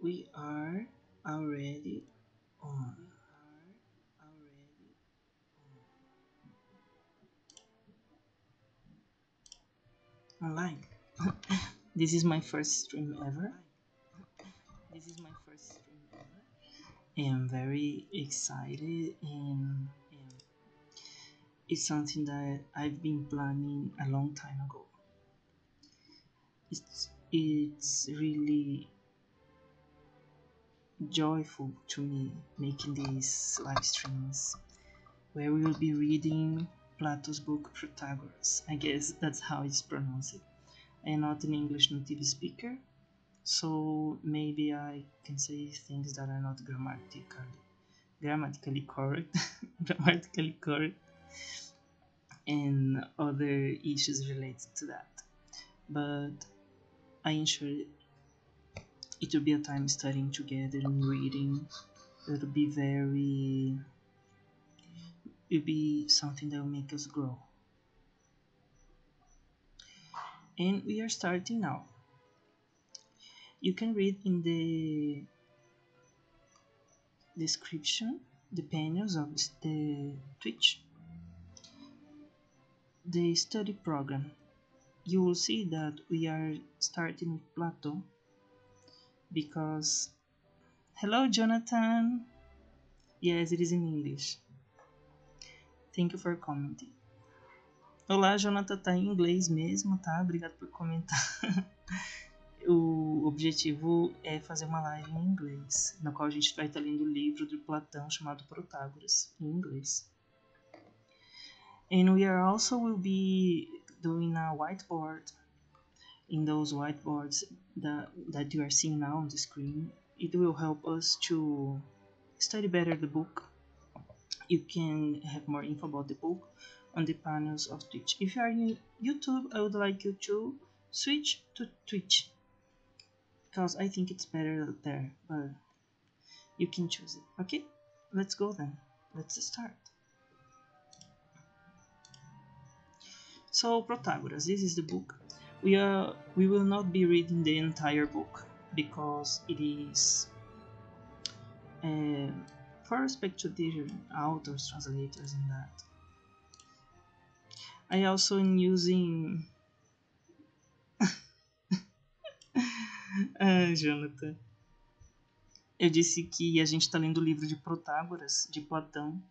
We are already on online. This is my first stream ever. I am very excited and it's something that I've been planning a long time ago. It's really joyful to me making these live streams where we will be reading Plato's book Protagoras. I guess that's how it's pronounced. I am not an English native speaker, so maybe I can say things that are not grammatically correct, grammatically correct, and other issues related to that. But I ensure it will be a time studying together and reading. It'll be something that will make us grow. And we are starting now. You can read in the description the panels of the Twitch, the study program. You will see that we are starting with Plato because hello Jonathan. Yes, it is in English. Thank you for commenting. Olá, Jonathan, tá em inglês mesmo, tá? Obrigado por comentar. O objetivo é fazer uma live em inglês, na qual a gente vai estar lendo o livro de Platão chamado Protágoras, em inglês. And we are also will be doing a whiteboard. In those whiteboards that you are seeing now on the screen, it will help us to study better the book. You can have more info about the book on the panels of Twitch. If you are in YouTube, I would like you to switch to Twitch because I think it's better there, but you can choose it. Okay, let's go then. Let's start. So Protagoras, this is the book. We will not be reading the entire book because it is for respect to the authors, translators, and that. I also am using Jonathan. Eu disse que a gente está lendo o livro de Protágoras, de Platão,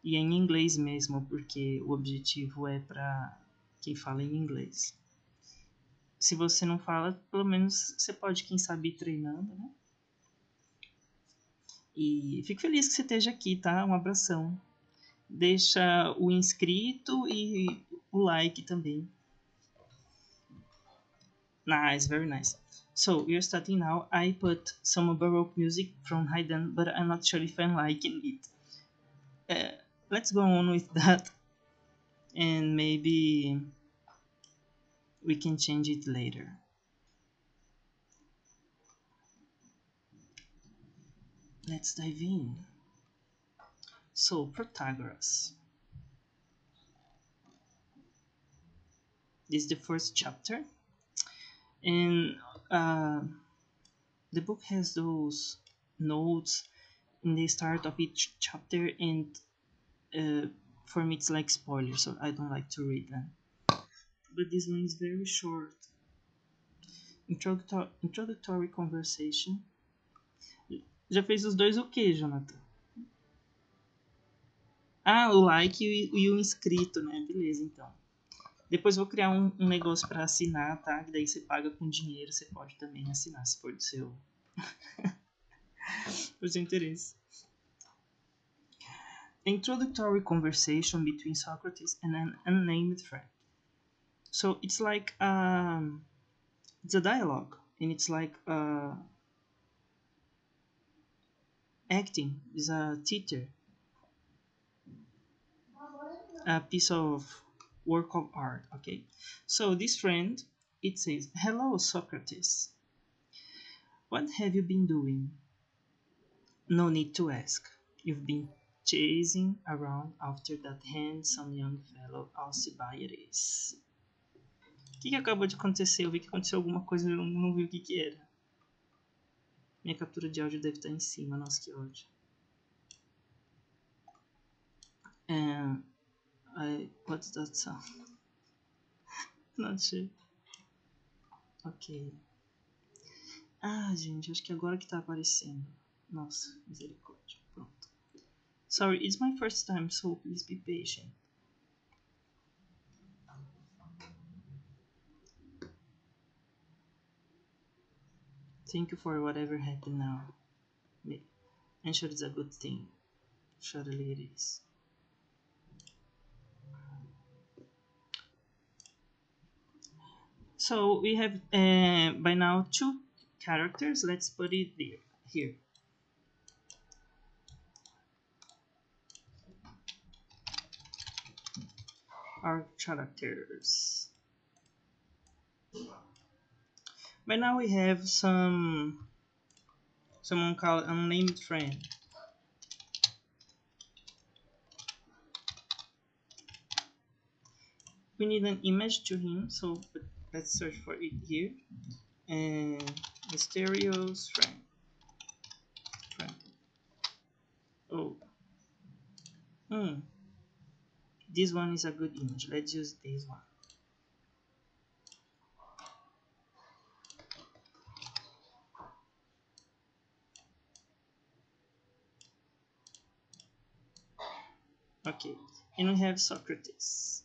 e é em inglês mesmo, porque o objetivo é para quem fala em inglês. Se você não fala, pelo menos você pode, quem sabe, ir treinando, né? E fico feliz que você esteja aqui, tá? Um abração. Deixa o inscrito e o like também. Nice, very nice. So we are starting now. I put some Baroque music from Haydn, but I'm not sure if I'm liking it. Let's go on with that, and maybe we can change it later. Let's dive in. So, Protagoras. This is the first chapter, and the book has those notes in the start of each chapter, and for me it's like spoilers, so I don't like to read them. But this one is very short. Introductory conversation. Já fez os dois o que, Jonathan? Ah, o like e o inscrito, né? Beleza, então. Depois vou criar um negócio para assinar, tá? Que daí você paga com dinheiro, você pode também assinar, se for do seu, do seu interesse. Introductory conversation between Socrates and an unnamed friend. So it's like it's a dialogue, and it's like acting. Is a theater, a piece of work of art. Okay, so this friend, it says, "Hello, Socrates. What have you been doing?" No need to ask. You've been chasing around after that handsome young fellow Alcibiades. O que acabou de acontecer? Eu vi que aconteceu alguma coisa, eu não vi o que era. Minha captura de áudio deve estar em cima. Nossa, que ódio. What's that sound? Not sure. Ok. Ah, gente, acho que agora que tá aparecendo. Nossa, misericórdia. Pronto. Sorry, it's my first time, so please be patient. Thank you for whatever happened now. I'm sure it's a good thing. Surely it is. So we have by now 2 characters. Let's put it here. Our characters. By now we have someone called unnamed friend. We need an image to him, so let's search for it here. And Mysterious friend. Oh. This one is a good image. Let's use this one. Okay, and we have Socrates.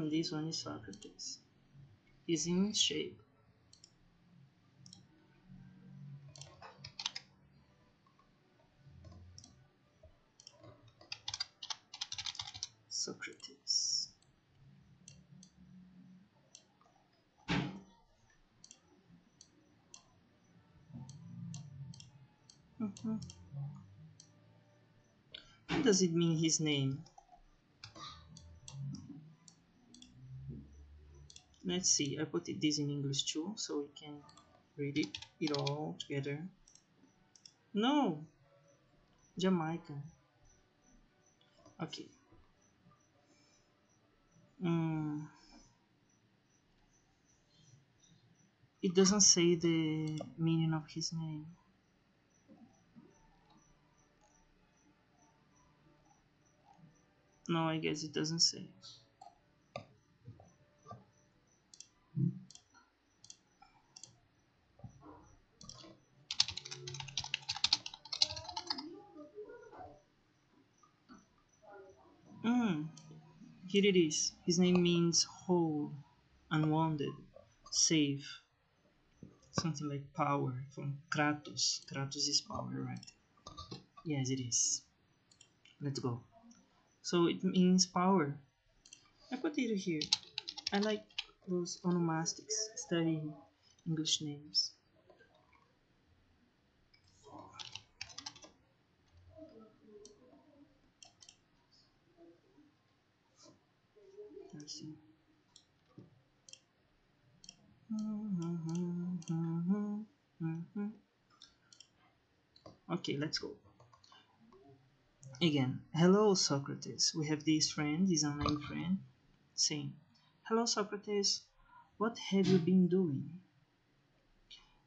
This one is Socrates. He's in shape. Socrates. What does it mean, his name? Let's see, I put this in English too, so we can read it all together. No! Jamaica. Okay. It doesn't say the meaning of his name. No, I guess it doesn't say. Here it is. His name means whole, unwounded, safe. Something like power from Kratos. Kratos is power, right? Yes, it is. Let's go. So it means power. I put it here. I like those onomastics, studying English names. Let's see. Okay, let's go. Again, hello Socrates. We have this friend, this unnamed friend, saying, hello Socrates, what have you been doing?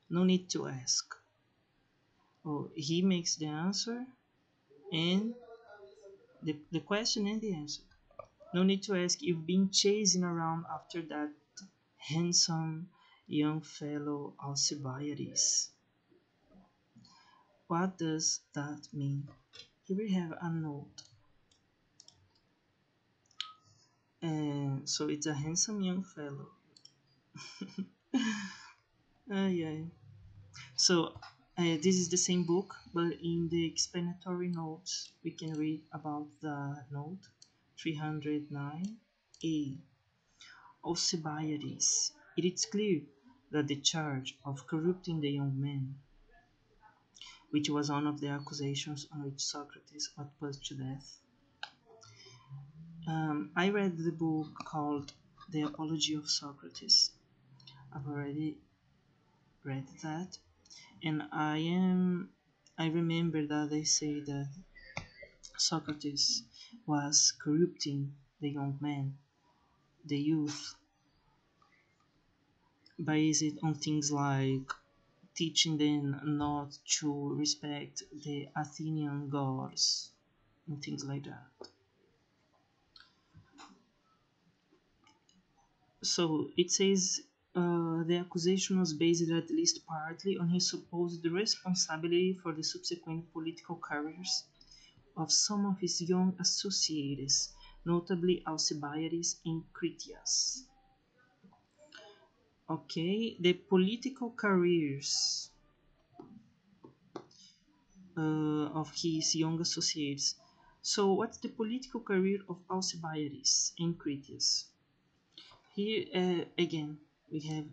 No need to ask. Oh, he makes the answer and the question and the answer. No need to ask, you've been chasing around after that handsome young fellow Alcibiades. What does that mean? Here we have a note. And so it's a handsome young fellow. Yeah. So this is the same book, but in the explanatory notes, we can read about the note 309a. Alcibiades. It is clear that the charge of corrupting the young man, which was one of the accusations on which Socrates was put to death. I read the book called The Apology of Socrates. I've already read that, and I remember that they say that Socrates was corrupting the young men, the youth, based on things like teaching them not to respect the Athenian gods and things like that. So it says the accusation was based at least partly on his supposed responsibility for the subsequent political careers of some of his young associates, notably Alcibiades and Critias. Okay, the political careers of his young associates. So, what's the political career of Alcibiades and Critias? Here again, we have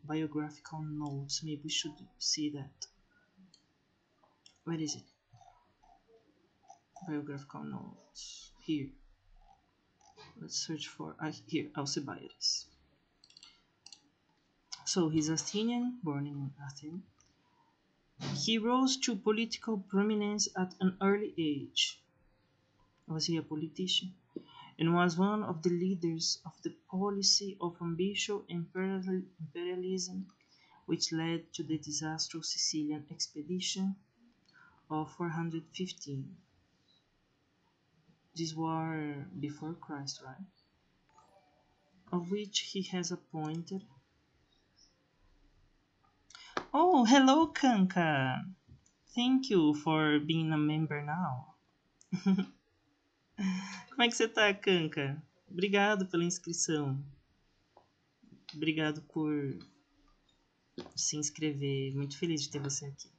biographical notes. Maybe we should see that. Where is it? Biographical notes. Here. Let's search for here Alcibiades. So he's Athenian, born in Athens. He rose to political prominence at an early age. Was he a politician? And was one of the leaders of the policy of ambitious imperialism which led to the disastrous Sicilian expedition of 415. These were before Christ, right? Of which he has appointed. Oh, hello, Kanka! Thank you for being a member now. Como é que você tá, Kanka? Obrigado pela inscrição. Obrigado por se inscrever. Muito feliz de ter você aqui.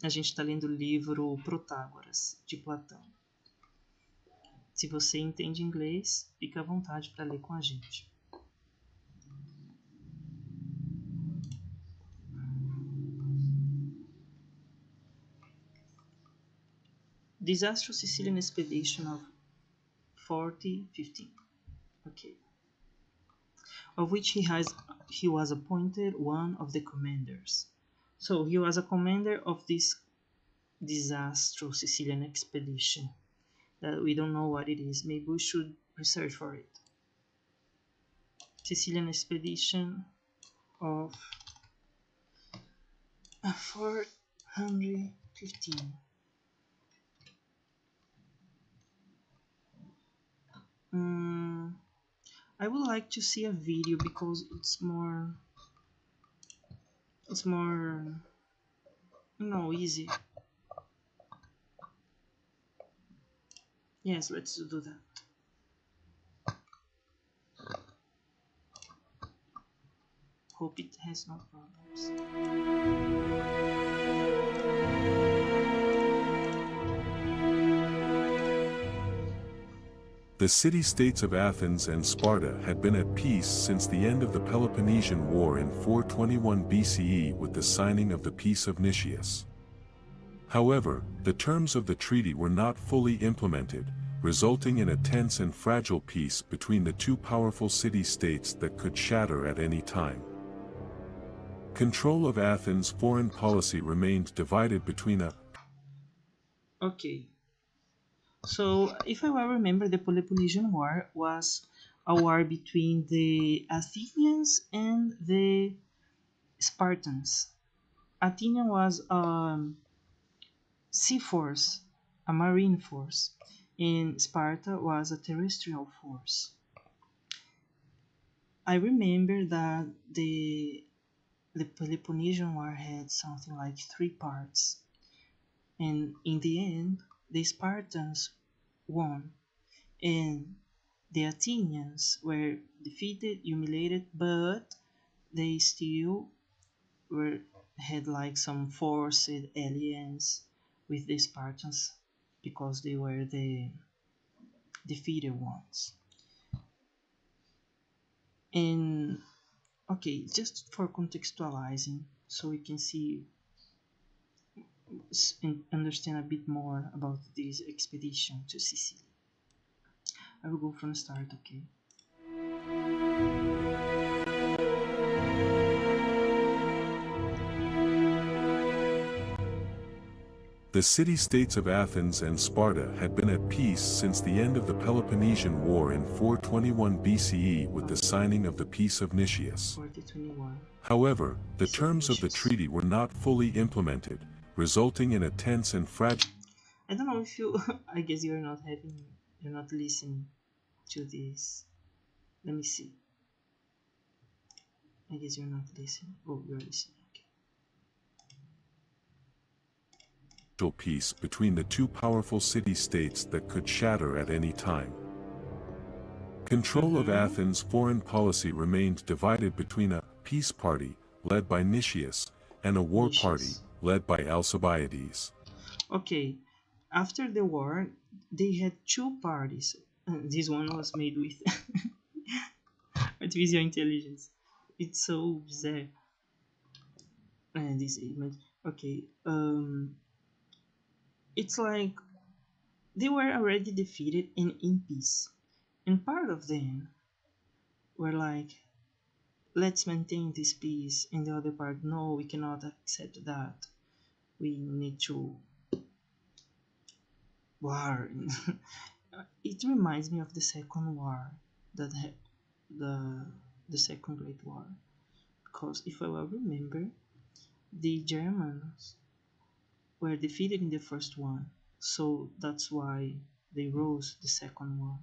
A gente está lendo o livro Protágoras, de Platão. Se você entende inglês, fica à vontade para ler com a gente. Disastrous Sicilian Expedition of 4015. Okay. Of which he was appointed one of the commanders. So he was a commander of this disastrous Sicilian expedition. That we don't know what it is. Maybe we should research for it. Sicilian expedition of 415. I would like to see a video because it's more easy. Yes, let's do that. Hope it has no problems. The city-states of Athens and Sparta had been at peace since the end of the Peloponnesian War in 421 BCE with the signing of the Peace of Nicias. However, the terms of the treaty were not fully implemented, resulting in a tense and fragile peace between the two powerful city-states that could shatter at any time. Control of Athens' foreign policy remained divided between a... Okay. So, if I well remember, the Peloponnesian War was a war between the Athenians and the Spartans. Athenian was a sea force, a marine force, and Sparta was a terrestrial force. I remember that the Peloponnesian War had something like 3 parts, and in the end, the Spartans won, and the Athenians were defeated, humiliated, but they still had like some forced alliance with the Spartans because they were the defeated ones. And okay, just for contextualizing, so we can see and understand a bit more about this expedition to Sicily. I will go from the start, okay? The The city-states of Athens and Sparta had been at peace since the end of the Peloponnesian War in 421 BCE with the signing of the Peace of Nicias. 4021. However, the terms of the treaty were not fully implemented, resulting in a tense and fragile... I don't know if you... I guess you're not listening to this. Let me see. I guess you're not listening. Oh, you're listening. Okay. Peace between the two powerful city-states that could shatter at any time. Control of Athens' foreign policy remained divided between a peace party, led by Nicias, and a war party, led by Alcibiades. Okay, after the war, they had two parties. This one was made with artificial intelligence. It's so bizarre. This image. Okay, it's like they were already defeated and in peace. And part of them were like, let's maintain this peace. And the other part, no, we cannot accept that. We need to war. It reminds me of the Second War, the Second Great War. Because if I well remember, the Germans were defeated in the first one. So that's why they rose the second one.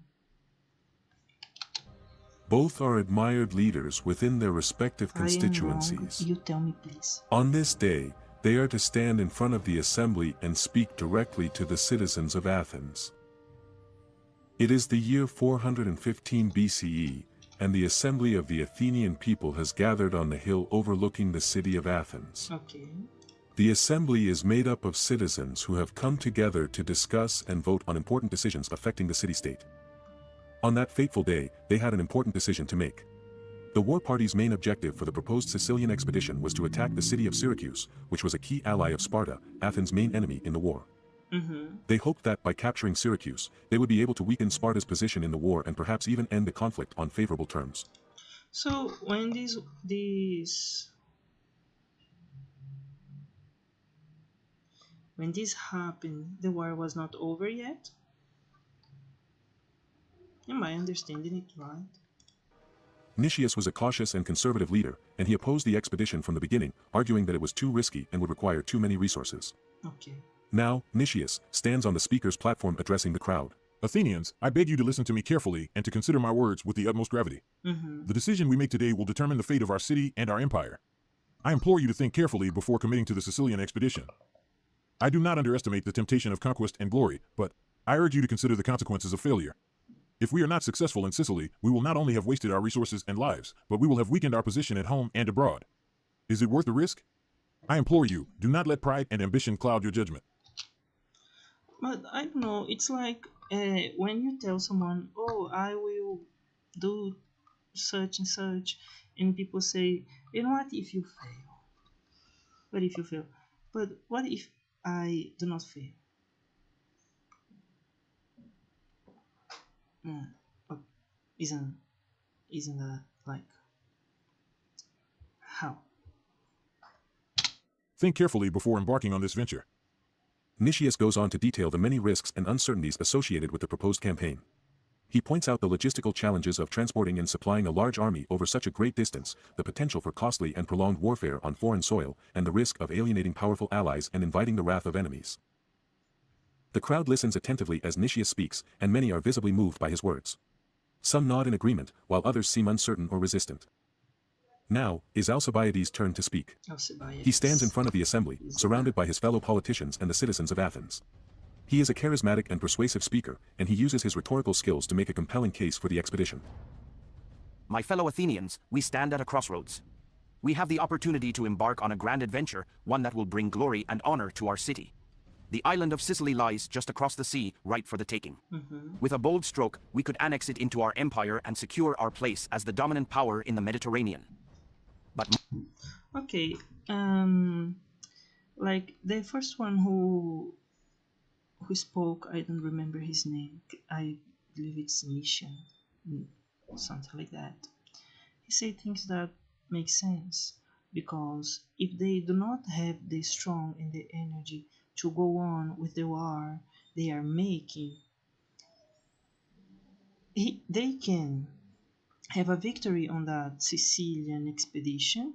Both are admired leaders within their respective constituencies. You tell me, please. On this day, they are to stand in front of the assembly and speak directly to the citizens of Athens. It is the year 415 BCE, and the assembly of the Athenian people has gathered on the hill overlooking the city of Athens. Okay. The assembly is made up of citizens who have come together to discuss and vote on important decisions affecting the city-state. On that fateful day, they had an important decision to make. The war party's main objective for the proposed Sicilian expedition was to attack the city of Syracuse, which was a key ally of Sparta, Athens' main enemy in the war. They hoped that by capturing Syracuse, they would be able to weaken Sparta's position in the war and perhaps even end the conflict on favorable terms. So when this happened, the war was not over yet? Am I understanding it right? Nicias was a cautious and conservative leader, and he opposed the expedition from the beginning, arguing that it was too risky and would require too many resources. Okay. Now, Nicias stands on the speaker's platform addressing the crowd. Athenians, I beg you to listen to me carefully and to consider my words with the utmost gravity. The decision we make today will determine the fate of our city and our empire. I implore you to think carefully before committing to the Sicilian expedition. I do not underestimate the temptation of conquest and glory, but I urge you to consider the consequences of failure. If we are not successful in Sicily, we will not only have wasted our resources and lives, but we will have weakened our position at home and abroad. Is it worth the risk? I implore you, do not let pride and ambition cloud your judgment. But I don't know, it's like when you tell someone, oh, I will do such and such, and people say, you know what, if you fail? What if you fail? But what if I do not fail? Isn't that like how? Think carefully before embarking on this venture. Nicias goes on to detail the many risks and uncertainties associated with the proposed campaign. He points out the logistical challenges of transporting and supplying a large army over such a great distance, the potential for costly and prolonged warfare on foreign soil, and the risk of alienating powerful allies and inviting the wrath of enemies. The crowd listens attentively as Nicias speaks, and many are visibly moved by his words. Some nod in agreement, while others seem uncertain or resistant. Now, is Alcibiades' turn to speak. He stands in front of the assembly, surrounded by his fellow politicians and the citizens of Athens. He is a charismatic and persuasive speaker, and he uses his rhetorical skills to make a compelling case for the expedition. My fellow Athenians, we stand at a crossroads. We have the opportunity to embark on a grand adventure, one that will bring glory and honor to our city. The island of Sicily lies just across the sea, ripe for the taking. With a bold stroke, we could annex it into our empire and secure our place as the dominant power in the Mediterranean. But okay, like the first one who spoke, I don't remember his name. I believe it's Mission, something like that. He said things that make sense, because if they do not have the strong and the energy to go on with the war they are making, they can have a victory on that Sicilian expedition,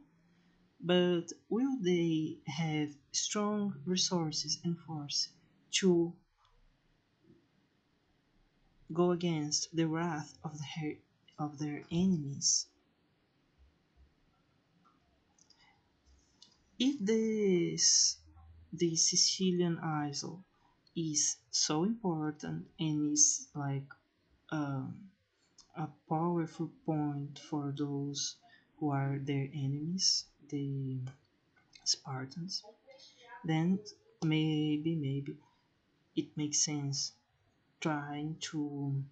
but will they have strong resources and force to go against the wrath of their enemies? If the Sicilian isle is so important and is like a powerful point for those who are their enemies, the Spartans, then maybe it makes sense trying to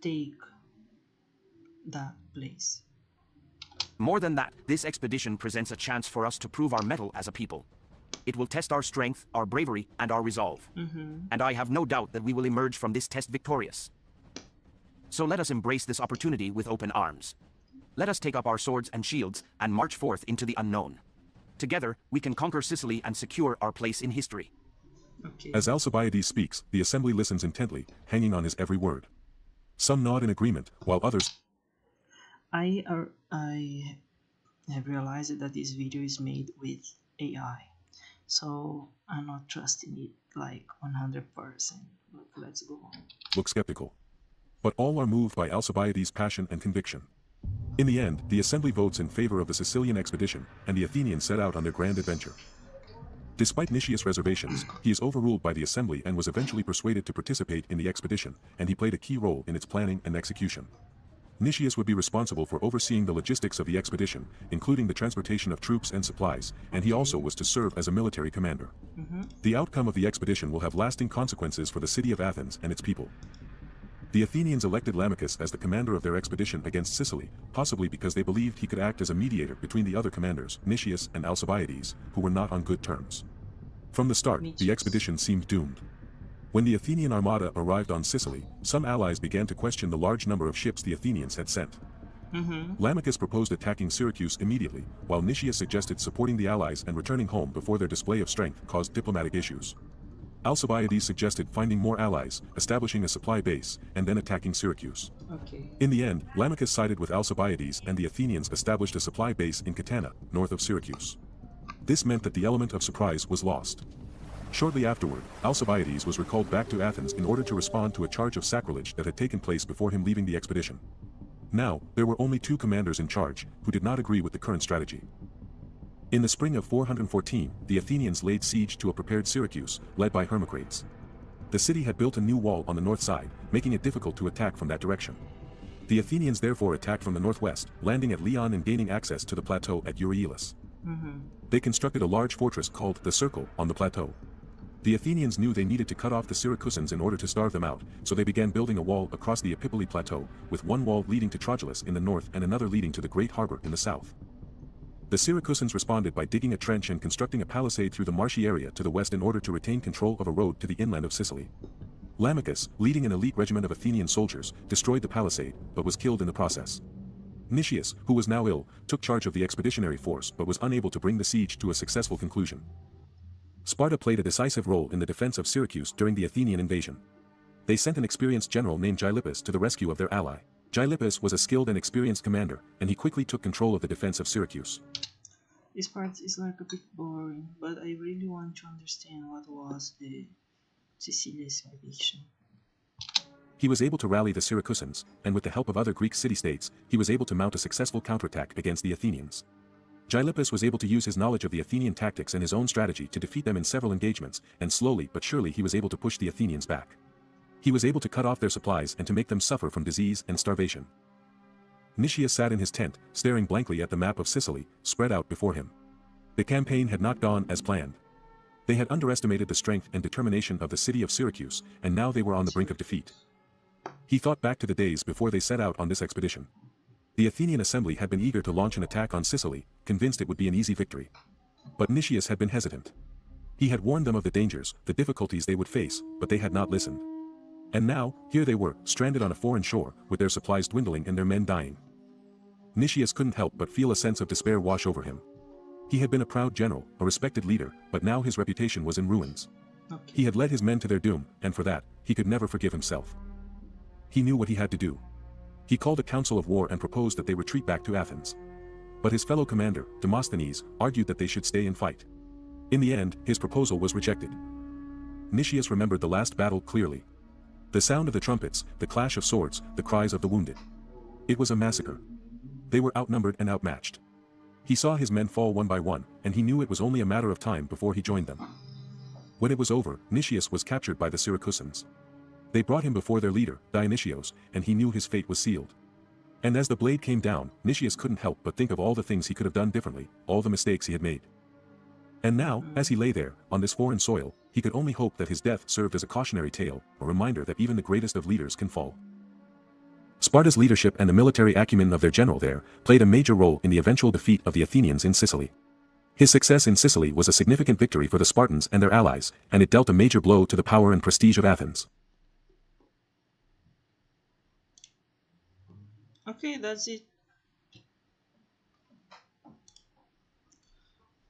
take that place. More than that, this expedition presents a chance for us to prove our mettle as a people. It will test our strength, our bravery, and our resolve. And I have no doubt that we will emerge from this test victorious. So let us embrace this opportunity with open arms. Let us take up our swords and shields and march forth into the unknown. Together, we can conquer Sicily and secure our place in history. Okay. As Alcibiades speaks, the assembly listens intently, hanging on his every word. Some nod in agreement, while others... I have realized that this video is made with AI, so I'm not trusting it like 100%. But let's go on. Look skeptical. But all are moved by Alcibiades' passion and conviction. In the end, the assembly votes in favor of the Sicilian expedition, and the Athenians set out on their grand adventure. Despite Nicias' reservations, he is overruled by the assembly and was eventually persuaded to participate in the expedition, and he played a key role in its planning and execution. Nicias would be responsible for overseeing the logistics of the expedition, including the transportation of troops and supplies, and he also was to serve as a military commander. The outcome of the expedition will have lasting consequences for the city of Athens and its people. The Athenians elected Lamachus as the commander of their expedition against Sicily, possibly because they believed he could act as a mediator between the other commanders, Nicias and Alcibiades, who were not on good terms. From the start, the expedition seemed doomed. When the Athenian armada arrived on Sicily, some allies began to question the large number of ships the Athenians had sent. Lamachus proposed attacking Syracuse immediately, while Nicias suggested supporting the allies and returning home before their display of strength caused diplomatic issues. Alcibiades suggested finding more allies, establishing a supply base, and then attacking Syracuse. In the end, Lamachus sided with Alcibiades and the Athenians established a supply base in Catana, north of Syracuse. This meant that the element of surprise was lost. Shortly afterward, Alcibiades was recalled back to Athens in order to respond to a charge of sacrilege that had taken place before him leaving the expedition. Now, there were only two commanders in charge, who did not agree with the current strategy. In the spring of 414, the Athenians laid siege to a prepared Syracuse, led by Hermocrates. The city had built a new wall on the north side, making it difficult to attack from that direction. The Athenians therefore attacked from the northwest, landing at Leon and gaining access to the plateau at Euryelus. They constructed a large fortress called the Circle on the plateau. The Athenians knew they needed to cut off the Syracusans in order to starve them out, so they began building a wall across the Epipolae plateau, with one wall leading to Trogelus in the north and another leading to the great harbor in the south. The Syracusans responded by digging a trench and constructing a palisade through the marshy area to the west in order to retain control of a road to the inland of Sicily. Lamachus, leading an elite regiment of Athenian soldiers, destroyed the palisade, but was killed in the process. Nicias, who was now ill, took charge of the expeditionary force but was unable to bring the siege to a successful conclusion. Sparta played a decisive role in the defense of Syracuse during the Athenian invasion. They sent an experienced general named Gylippus to the rescue of their ally. Gylippus was a skilled and experienced commander, and he quickly took control of the defense of Syracuse. This part is like a bit boring, but I really want to understand what was the Sicilian expedition. He was able to rally the Syracusans, and with the help of other Greek city-states, he was able to mount a successful counterattack against the Athenians. Gylippus was able to use his knowledge of the Athenian tactics and his own strategy to defeat them in several engagements, and slowly but surely he was able to push the Athenians back. He was able to cut off their supplies and to make them suffer from disease and starvation. Nicias sat in his tent, staring blankly at the map of Sicily, spread out before him. The campaign had not gone as planned. They had underestimated the strength and determination of the city of Syracuse, and now they were on the brink of defeat. He thought back to the days before they set out on this expedition. The Athenian assembly had been eager to launch an attack on Sicily, convinced it would be an easy victory. But Nicias had been hesitant. He had warned them of the dangers, the difficulties they would face, but they had not listened. And now, here they were, stranded on a foreign shore, with their supplies dwindling and their men dying. Nicias couldn't help but feel a sense of despair wash over him. He had been a proud general, a respected leader, but now his reputation was in ruins. Okay. He had led his men to their doom, and for that, he could never forgive himself. He knew what he had to do. He called a council of war and proposed that they retreat back to Athens. But his fellow commander, Demosthenes, argued that they should stay and fight. In the end, his proposal was rejected. Nicias remembered the last battle clearly. The sound of the trumpets, the clash of swords, the cries of the wounded. It was a massacre. They were outnumbered and outmatched. He saw his men fall one by one, and he knew it was only a matter of time before he joined them. When it was over, Nicias was captured by the Syracusans. They brought him before their leader, Dionysios, and he knew his fate was sealed. And as the blade came down, Nicias couldn't help but think of all the things he could have done differently, all the mistakes he had made. And now, as he lay there, on this foreign soil, he could only hope that his death served as a cautionary tale, a reminder that even the greatest of leaders can fall. Sparta's leadership and the military acumen of their general there played a major role in the eventual defeat of the Athenians in Sicily. His success in Sicily was a significant victory for the Spartans and their allies, and it dealt a major blow to the power and prestige of Athens. Okay, that's it.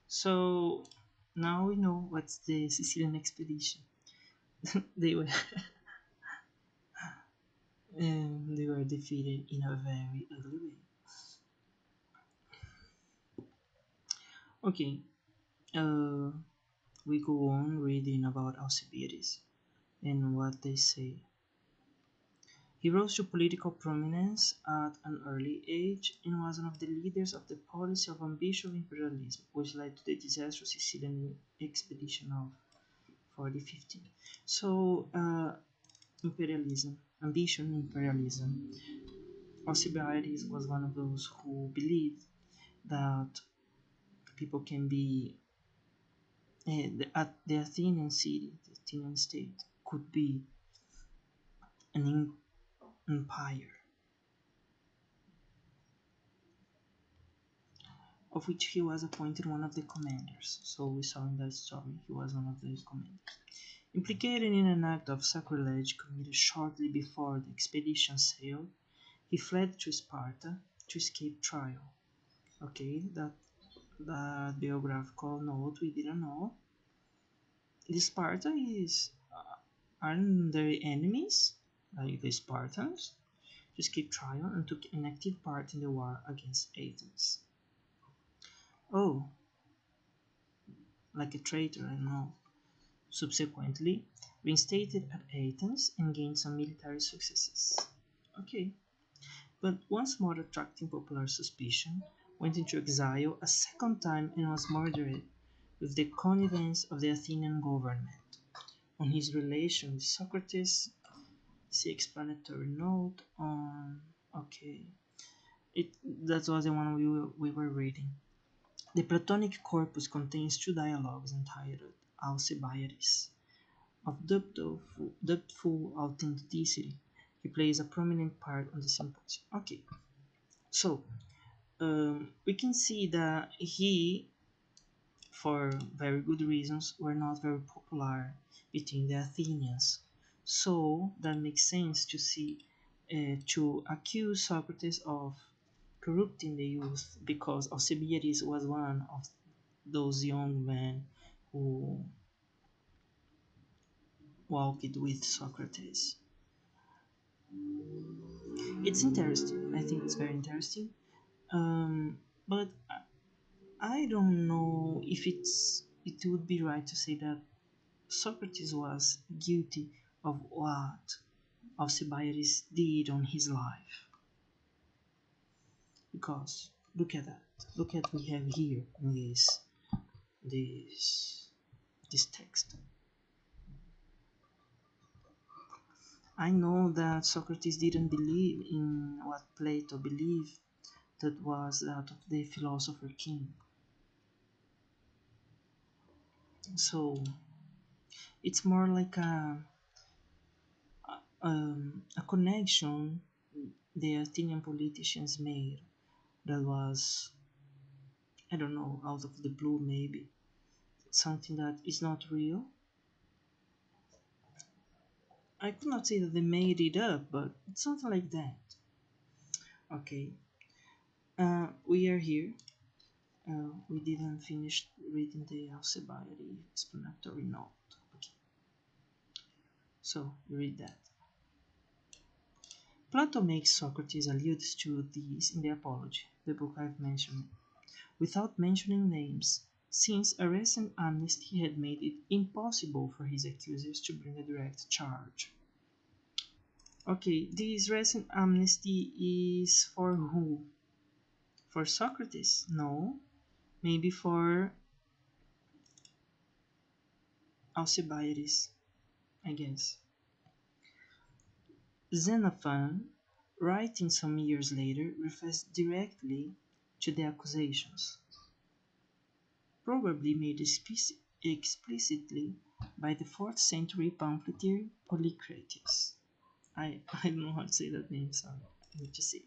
So now we know what's the Sicilian expedition. they were they were defeated in a very ugly way. Okay, we go on reading about Alcibiades and what they say. He rose to political prominence at an early age and was one of the leaders of the policy of ambitious imperialism, which led to the disastrous Sicilian expedition of 4015. So, imperialism, ambition, imperialism. Alcibiades was one of those who believed that people can be the Athenian city, the Athenian state, could be an empire, of which he was appointed one of the commanders. So we saw in that story he was one of the commanders. Implicated in an act of sacrilege committed shortly before the expedition sailed, he fled to Sparta to escape trial. Okay, that biographical note we didn't know. The Sparta aren't their enemies, like the Spartans, to escape trial and took an active part in the war against Athens. Oh, like a traitor, I know. Subsequently, reinstated at Athens and gained some military successes. Okay, but once more attracting popular suspicion, went into exile a second time and was murdered with the connivance of the Athenian government. On his relation with Socrates, see explanatory note on. Okay, that was the one we were reading. The Platonic corpus contains two dialogues entitled Alcibiades. Of doubtful authenticity, he plays a prominent part on the symposium. Okay, so we can see that he, for very good reasons, were not very popular between the Athenians. So that makes sense to see to accuse Socrates of corrupting the youth, because Alcibiades was one of those young men who walked with Socrates. It's interesting. I think it's very interesting. But I don't know if it would be right to say that Socrates was guilty of what Alcibiades did on his life. Because look at that. Look at what we have here in this text. I know that Socrates didn't believe in what Plato believed, that was that of the philosopher king. So it's more like a connection the Athenian politicians made that was, I don't know, out of the blue maybe. Something that is not real. I could not say that they made it up, but it's something like that. Okay. We are here. We didn't finish reading the Alcibiades explanatory note. Okay. So, read that. Plato makes Socrates allude to these in the Apology, the book I've mentioned, without mentioning names, since a recent amnesty had made it impossible for his accusers to bring a direct charge. Okay, this recent amnesty is for who? For Socrates? No. Maybe for Alcibiades, I guess. Xenophon, writing some years later, refers directly to the accusations, probably made explicitly by the 4th century pamphleteer Polycrates. I don't know how to say that name, sorry. I need to see.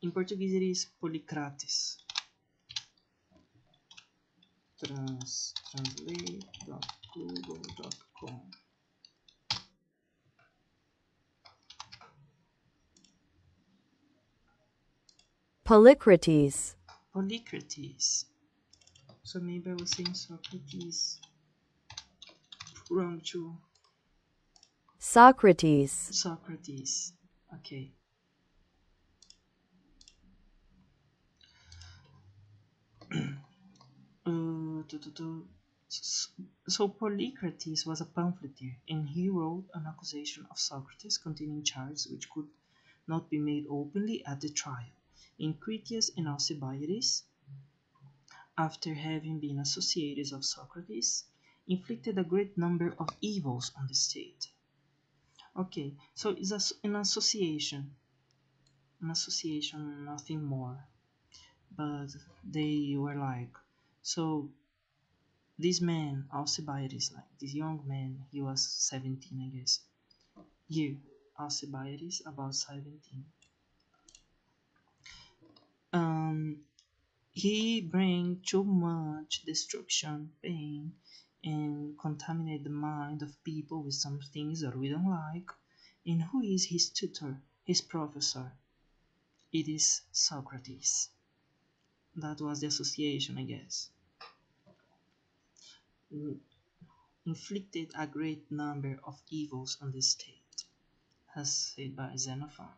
In Portuguese it is Polycrates. Translate.google.com. Polycrates. Polycrates. So maybe I was saying Socrates wrong too. Socrates. Socrates. Okay. So Polycrates was a pamphleteer, and he wrote an accusation of Socrates containing charges which could not be made openly at the trial. In Critias and Alcibiades, after having been associates of Socrates, inflicted a great number of evils on the state. Okay, so it's an association, nothing more. But they were like, so this man, Alcibiades, like this young man, he was 17, I guess. Here, Alcibiades, about 17. He bring too much destruction, pain, and contaminate the mind of people with some things that we don't like. And who is his tutor, his professor? It is Socrates. That was the association, I guess. Inflicted a great number of evils on the state, as said by Xenophon.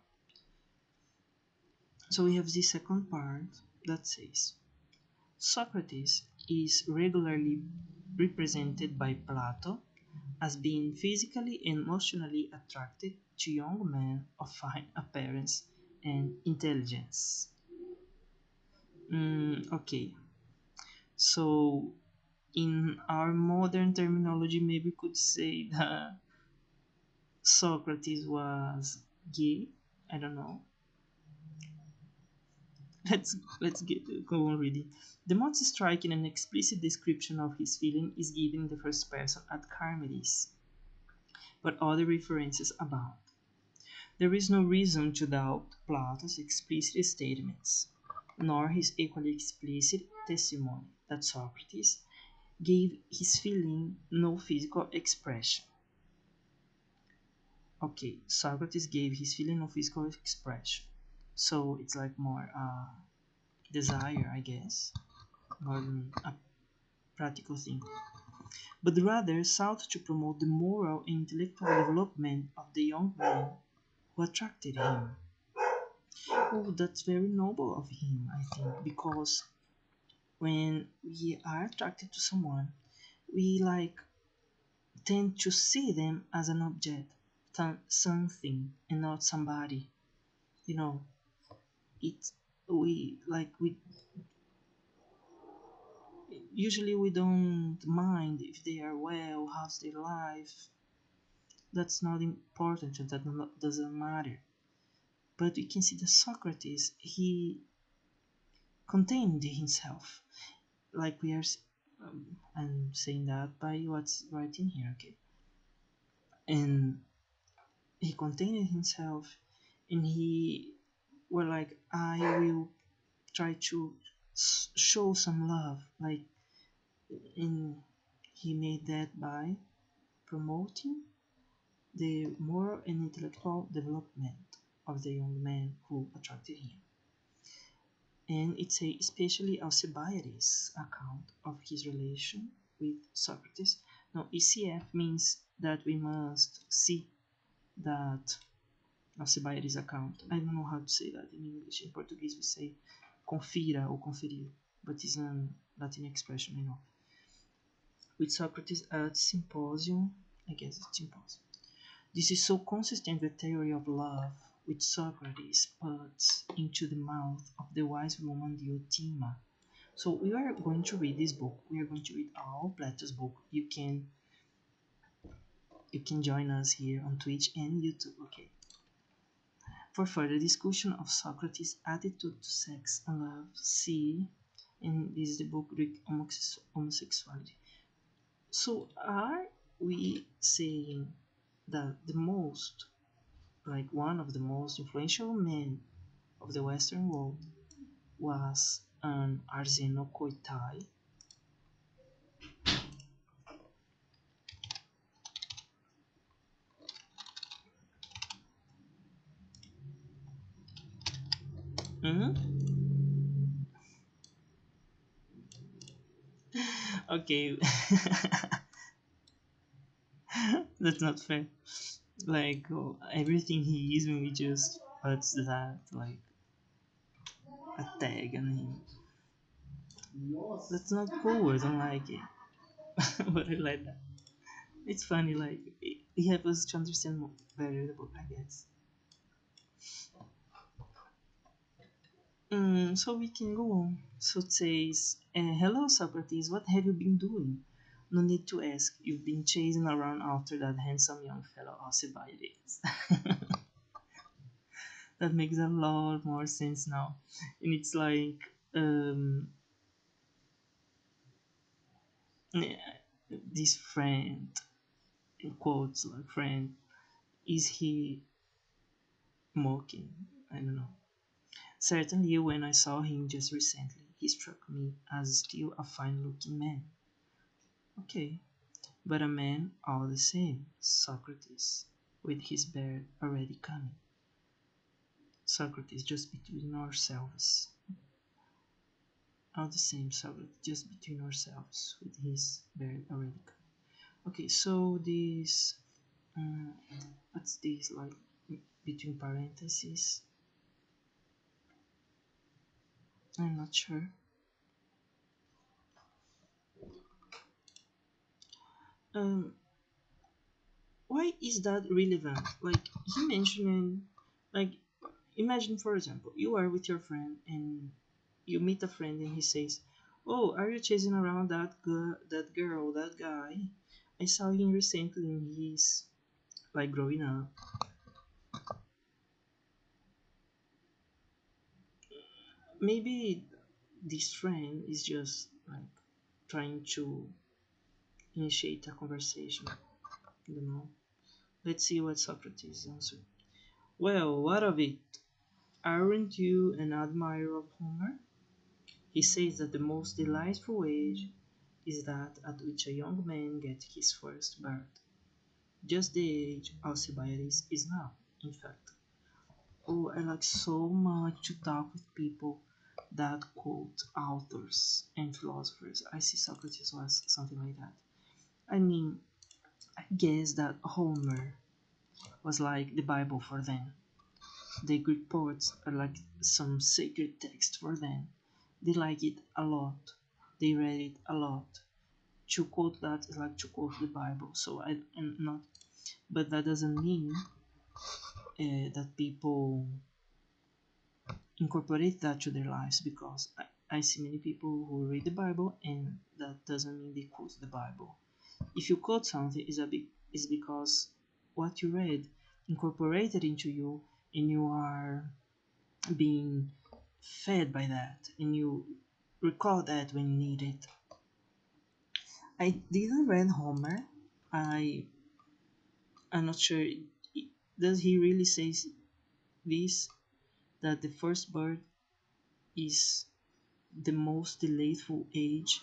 So we have the second part that says, Socrates is regularly represented by Plato as being physically and emotionally attracted to young men of fine appearance and intelligence. Okay, so in our modern terminology, maybe we could say that Socrates was gay. I don't know. Let's go on reading. The most striking and explicit description of his feeling is given in the first person at Charmides, but other references abound. There is no reason to doubt Plato's explicit statements, nor his equally explicit testimony that Socrates gave his feeling no physical expression. Okay, Socrates gave his feeling no physical expression. So it's like more desire, I guess, more than a practical thing. But rather sought to promote the moral and intellectual development of the young man who attracted him. Oh, that's very noble of him, I think, because when we are attracted to someone, we like tend to see them as an object, something, and not somebody. You know, it we usually we don't mind if they are well, how's their life. That's not important, and that doesn't matter. But we can see that Socrates, he contained himself. Like we are, I'm saying that by what's right in here, okay? And he contained himself, and he were like, I will try to show some love, like, and he made that by promoting the moral and intellectual development. of the young man who attracted him. And it's especially Alcibiades' account of his relation with Socrates. Now, ECF means that we must see that Alcibiades' account. I don't know how to say that in English. In Portuguese, we say confira or conferir, but it's a Latin expression, I know. With Socrates at symposium, I guess it's symposium. This is so consistent with theory of love, which Socrates puts into the mouth of the wise woman Diotima. So we are going to read this book. We are going to read all Plato's book. You can join us here on Twitch and YouTube. Okay. For further discussion of Socrates' attitude to sex and love, see, and this is the book Greek Homosexuality. So are we saying that one of the most influential men of the Western world was an Arsenokoitai? Okay. That's not fair. Like, everything he is when we just puts that, like, a tag on him. That's not cool. I don't like it. But I like that. It's funny, like, it helps us to understand better the book, I guess. So we can go on. So it says, hello Socrates, what have you been doing? No need to ask, you've been chasing around after that handsome young fellow Alcibiades. That makes a lot more sense now. And it's like, this friend, in quotes, like friend, is he mocking? I don't know. Certainly, when I saw him just recently, he struck me as still a fine looking man. Okay, but a man all the same, Socrates, with his beard already coming. Socrates, just between ourselves. All the same, Socrates, just between ourselves, with his beard already coming. Okay, so this, what's this, like, between parentheses? I'm not sure. Why is that relevant? Like, he mentioned, like, imagine, for example, you are with your friend and you meet a friend and he says, "Oh, are you chasing around that girl, that guy? I saw him recently and he's like growing up." Maybe this friend is just like trying to initiate a conversation. I don't know. Let's see what Socrates answered. Well, what of it? Aren't you an admirer of Homer? He says that the most delightful age is that at which a young man gets his first birth. Just the age Alcibiades is now, in fact. Oh, I like so much to talk with people that quote authors and philosophers. I see Socrates was something like that. I mean, I guess that Homer was like the Bible for them. The Greek poets are like some sacred text for them. They like it a lot. They read it a lot. To quote that is like to quote the Bible. So I am not, but that doesn't mean that people incorporate that to their lives, because I see many people who read the Bible and that doesn't mean they quote the Bible. If you quote something, is because what you read incorporated into you and you are being fed by that and you recall that when you need it. I didn't read Homer. I'm not sure. Does he really say this? That the first birth is the most delightful age?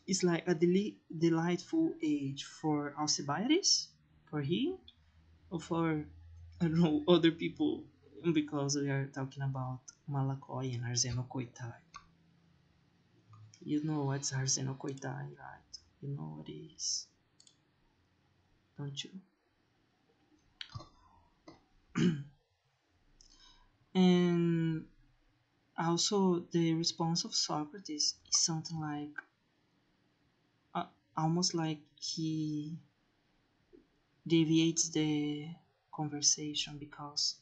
It's like a delightful age for Alcibiades? For him? Or for I don't know, other people, because we are talking about Malakoi and Arsenokoitai. You know what's Arsenokoitai, right? You know what it is, don't you? And also, the response of Socrates is something like uh, almost like he deviates the conversation because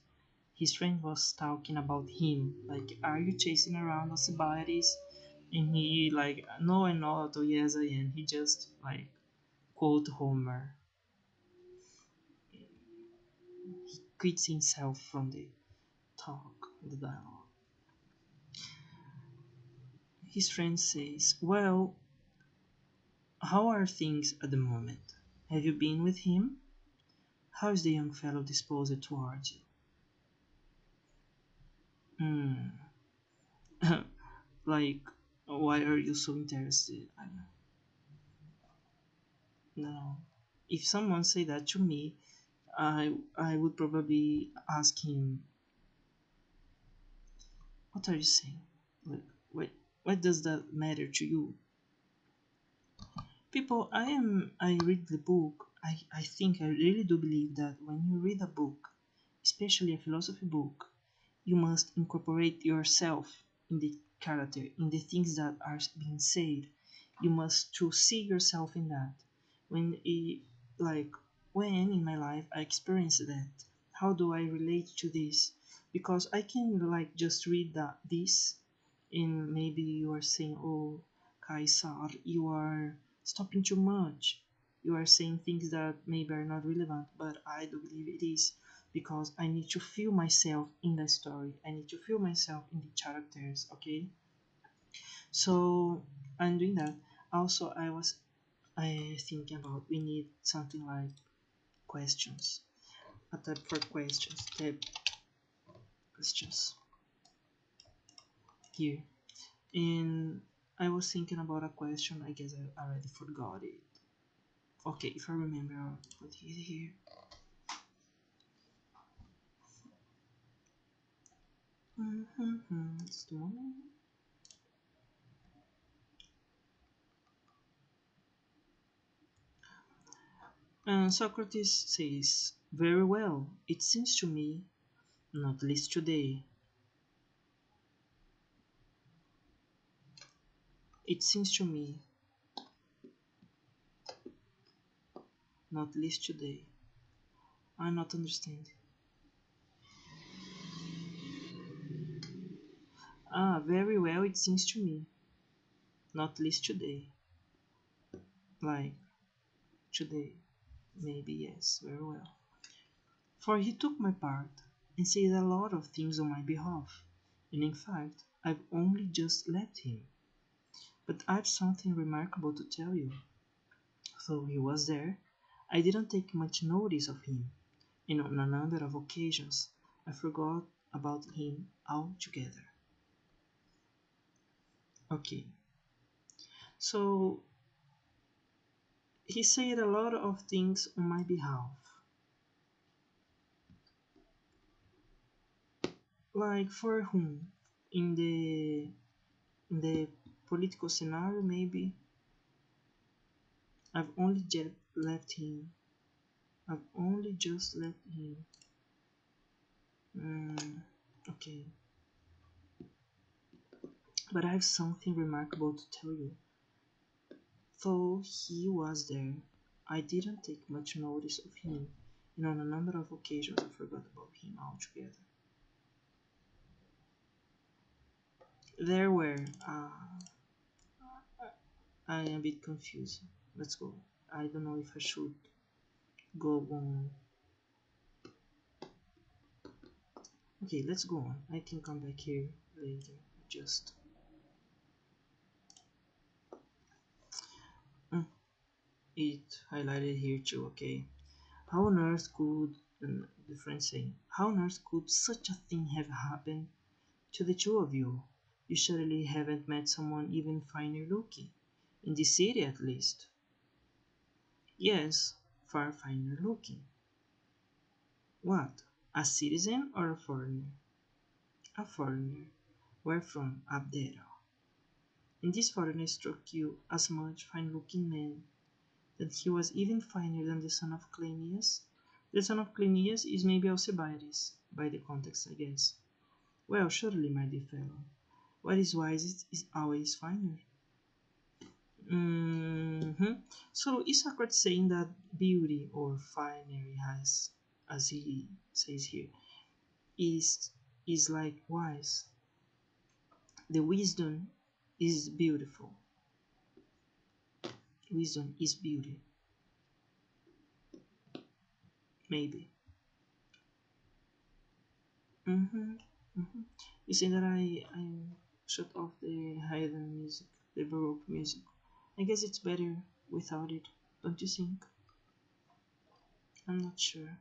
his friend was talking about him, like, are you chasing around Alcibiades? And he like, no, I'm not, or yes, I am. He just like quote Homer, quits himself from the talk, the dialogue. His friend says, well, how are things at the moment? Have you been with him? How is the young fellow disposed towards you? Like, why are you so interested? I don't know. If someone say that to me, I would probably ask him, what are you saying? Like, what does that matter to you? People, I read the book. I think I really do believe that when you read a book, especially a philosophy book, you must incorporate yourself in the character, in the things that are being said. You must to see yourself in that. When it, like, when in my life I experienced that, how do I relate to this? Because I can like just read that this, and maybe you are saying, oh, Kaisar, you are stopping too much. You are saying things that maybe are not relevant, but I do believe it is, because I need to feel myself in the story. I need to feel myself in the characters, okay? So I'm doing that. Also, I thinking about we need something like questions. A tab for questions. Tab questions. Here. And I was thinking about a question. I guess I already forgot it. Okay, if I remember, I'll put it here. Just a moment. Socrates says, very well, it seems to me, not least today. It seems to me, not least today. I not understand. Very well, it seems to me, not least today. Like, today. Maybe yes, very well. For he took my part and said a lot of things on my behalf, and in fact, I've only just left him. But I've something remarkable to tell you. Though he was there, I didn't take much notice of him, and on a number of occasions I forgot about him altogether. Okay, so he said a lot of things on my behalf. Like for whom? In the political scenario, maybe. I've only just left him. I've only just left him. Okay. But I have something remarkable to tell you. Though he was there, I didn't take much notice of him, and on a number of occasions I forgot about him altogether. There were, I am a bit confused. Let's go. I don't know if I should go on. Okay, let's go on. I can come back here later. Just it highlighted here too. Okay, how on earth could the friend saying? How on earth could such a thing have happened to the two of you? You surely haven't met someone even finer looking, in this city at least. Yes, far finer looking. What? A citizen or a foreigner? A foreigner. Where from? Abdera. And this foreigner struck you as much fine-looking man that he was even finer than the son of Cleinias. The son of Cleinias is maybe Alcibiades, by the context, I guess. Well, surely, my dear fellow, what is wise is always finer. So is Socrates saying that beauty or finery has, as he says here, is like wise? The wisdom is beautiful. Wisdom is beauty. Maybe. You say that I shut off the Haydn music, the Baroque music. I guess it's better without it, don't you think? I'm not sure.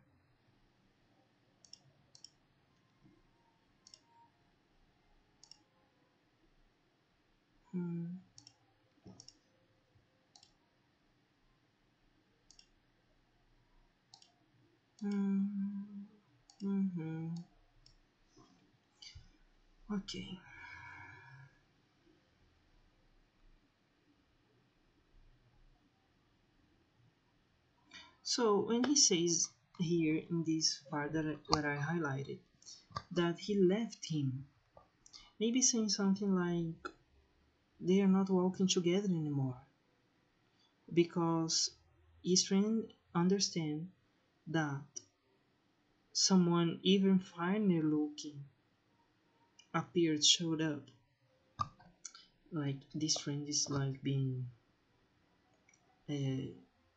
Okay. So when he says here in this part that what I highlighted, that he left him, maybe saying something like they are not walking together anymore, because his friend understand that someone even finer looking showed up. Like this friend is like being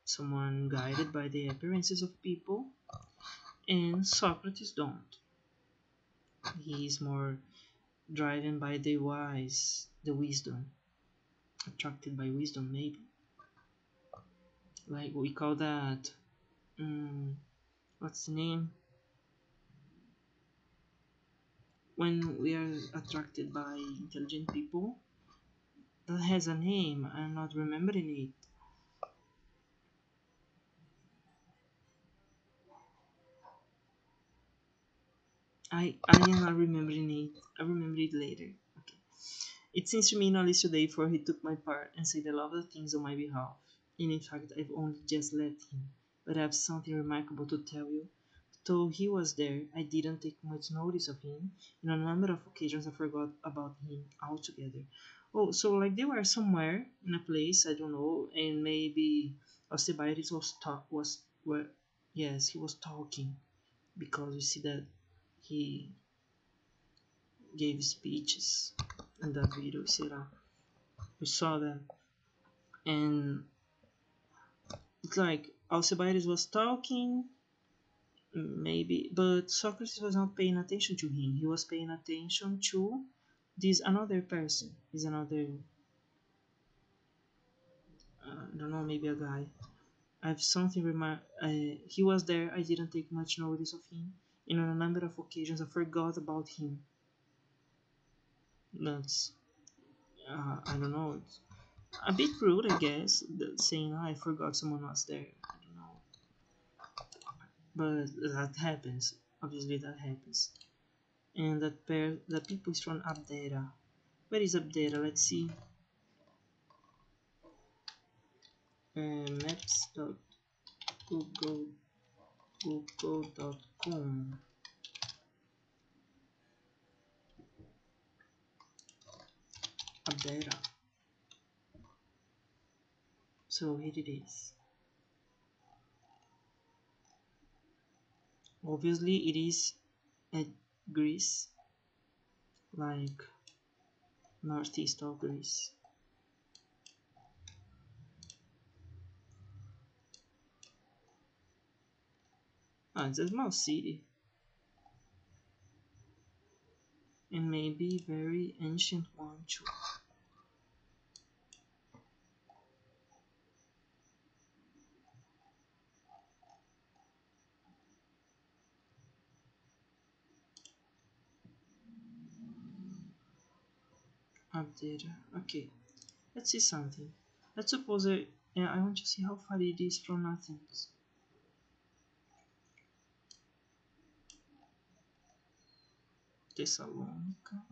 someone guided by the appearances of people, and Socrates don't. He is more driven by the wisdom, attracted by wisdom, maybe. Like we call that, what's the name? When we are attracted by intelligent people, that has a name. I'm not remembering it. I am not remembering it. I remember it later. Okay. It seems to me in Alice today, for he took my part and said a lot of things on my behalf. And in fact, I've only just left him. But I have something remarkable to tell you. Though he was there, I didn't take much notice of him. On a number of occasions, I forgot about him altogether. Oh, so like they were somewhere in a place, I don't know, and maybe Alcibiades yes, he was talking, because we see that he gave speeches in that video. We saw that, and it's like Alcibiades was talking, maybe, but Socrates was not paying attention to him. He was paying attention to this another person. He's another, I don't know, maybe a guy. I have something he was there. I didn't take much notice of him, and on a number of occasions I forgot about him. That's I don't know. It's a bit rude, I guess, saying I forgot someone was there. I don't know, but that happens. Obviously, that happens. And that people is from Abdera. Where is Abdera? Let's see. Maps.google.com. Abdera. So here it is. Obviously, it is at Greece, like northeast of Greece. It's a small city, and maybe very ancient one too. Abdera. Okay, let's see something. Let's suppose I want to see how far it is from Athens. Tessalônica.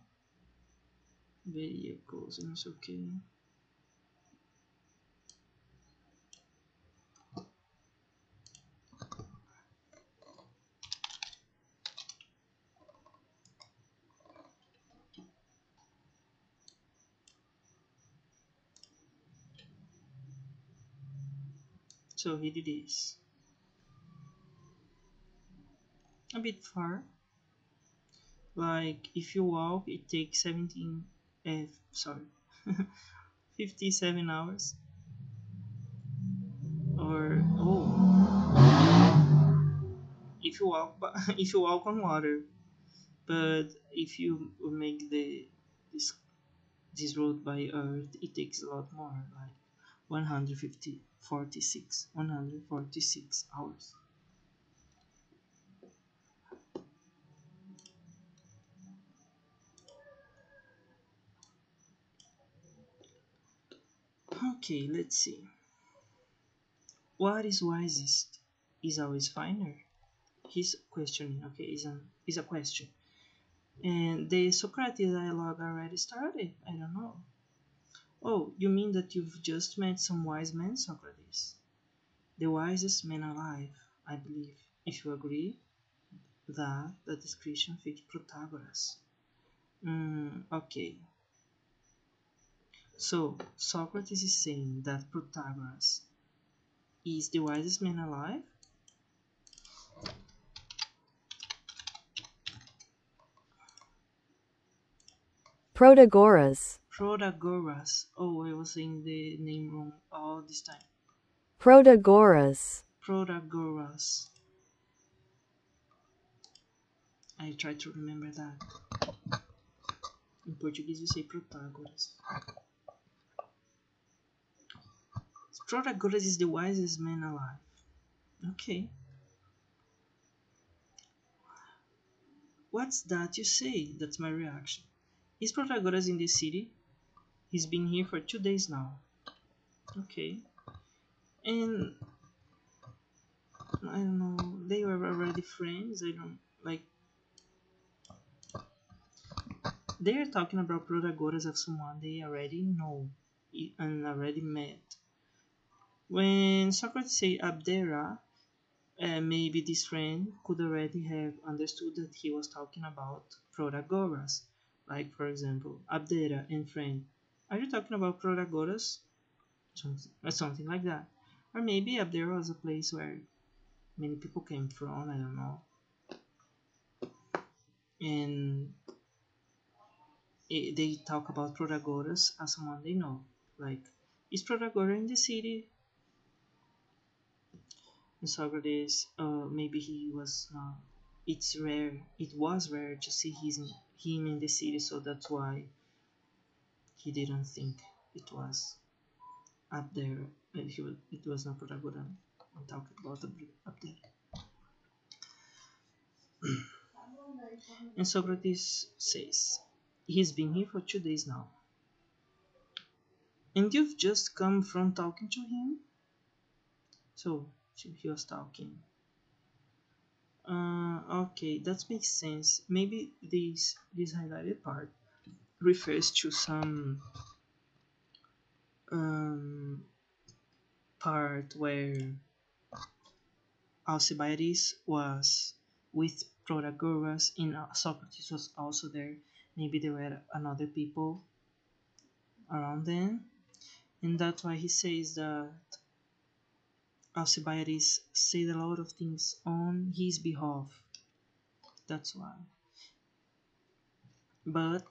Vehicles, não sei o que. So here it is. A bit far. Like if you walk, it takes 57 hours. Or if you walk, if you walk on water, but if you make this this road by earth, it takes a lot more, like 146 hours. Okay, let's see. What is wisest is always finer. He's questioning. Okay, is a question. And the Socrates dialogue already started. I don't know. Oh, you mean that you've just met some wise men, Socrates? The wisest man alive, I believe. If you agree that the description fits Protagoras. Okay. So Socrates is saying that Protagoras is the wisest man alive? Protagoras. Protagoras. Oh, I was saying the name wrong all this time. Protagoras. Protagoras. I try to remember that. In Portuguese you say Protagoras. Protagoras is the wisest man alive. Okay. What's that you say? That's my reaction. Is Protagoras in the city? He's been here for 2 days now. Okay. And I don't know, they were already friends. I don't like. They're talking about Protagoras of someone they already know and already met. When Socrates said Abdera, maybe this friend could already have understood that he was talking about Protagoras. Like, for example, Abdera and friend. Are you talking about Protagoras? Something like that. Or maybe Abdera was a place where many people came from, I don't know. And they talk about Protagoras as someone they know. Like, is Protagoras in the city? And Socrates, maybe he was not. It's rare. It was rare to see him in the city, so that's why he didn't think it was up there. It was not Protagoras. I'm talking about up there. And Socrates says, he's been here for 2 days now. And you've just come from talking to him? So, he was talking. Okay, that makes sense. Maybe this highlighted part refers to some part where Alcibiades was with Protagoras and Socrates was also there. Maybe there were another people around them, and that's why he says that Alcibiades said a lot of things on his behalf. That's why. But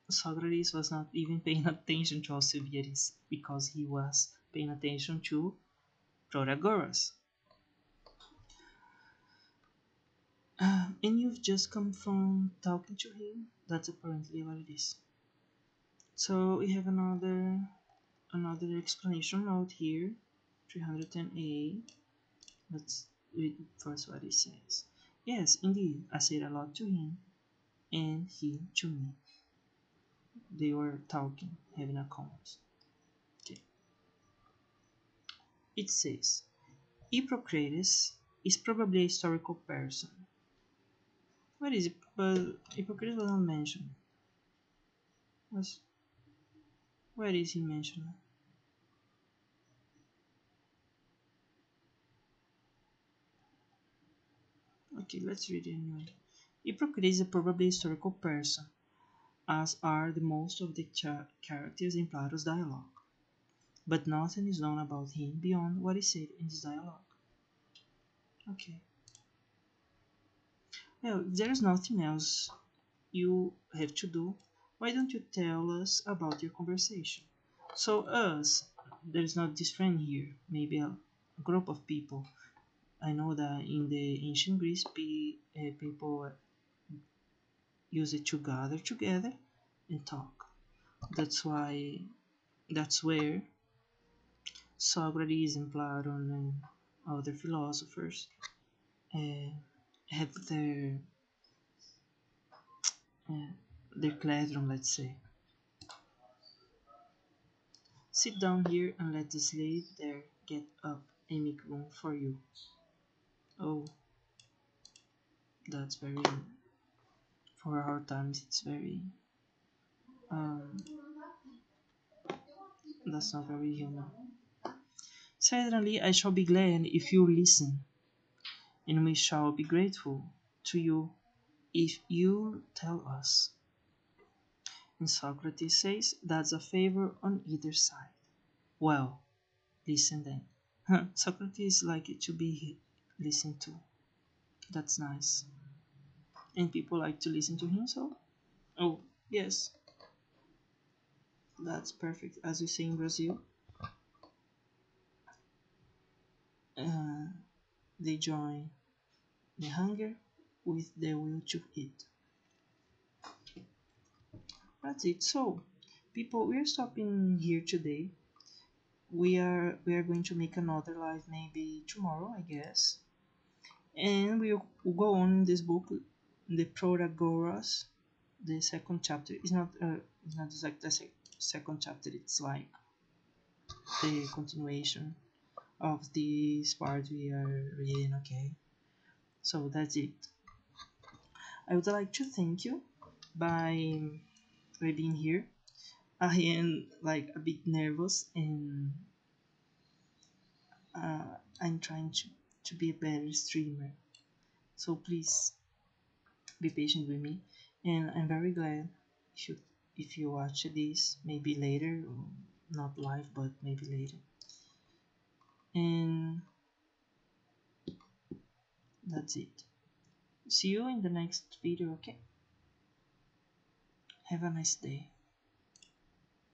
Socrates was not even paying attention to Alcibiades because he was paying attention to Protagoras. And you've just come from talking to him? That's apparently what it is. So we have another explanation note here, 310a. Let's read first what it says. Yes, indeed, I said a lot to him, and he to me. They were talking, having a conversation. Okay. It says, Hippocrates is probably a historical person. Where is it? But Hippocrates was not mentioned. Where is he mentioned? Okay, let's read it anyway. Hippocrates is probably a historical person, as are the most of the characters in Plato's dialogue. But nothing is known about him beyond what is said in this dialogue. Okay. Well, if there's nothing else you have to do, why don't you tell us about your conversation? So us, there's not this friend here, maybe a group of people. I know that in the ancient Greece, people use it to gather together and talk. That's where Socrates and Plato and other philosophers uh, have uh, their classroom, let's say. Sit down here and let the slave there get up and make room for you. Oh, that's very, for our times, it's very, um, that's not very human. Certainly, I shall be glad if you listen, and we shall be grateful to you if you tell us. And Socrates says that's a favor on either side. Well, listen then. Socrates like it to be listened to. That's nice. And people like to listen to him, so? Oh, yes. That's perfect. As we say in Brazil, uh, they join the hunger with the will to eat. That's it. So, people, we're stopping here today. We are going to make another live maybe tomorrow, I guess. And we'll go on in this book, the Protagoras, the second chapter. It's not exactly the second chapter. It's like the continuation of this part we are reading. Okay, so that's it. I would like to thank you by being here. I am like a bit nervous and I'm trying to be a better streamer. So please be patient with me, and I'm very glad if you watch this maybe later, or not live but maybe later. And that's it. See you in the next video. Okay, have a nice day.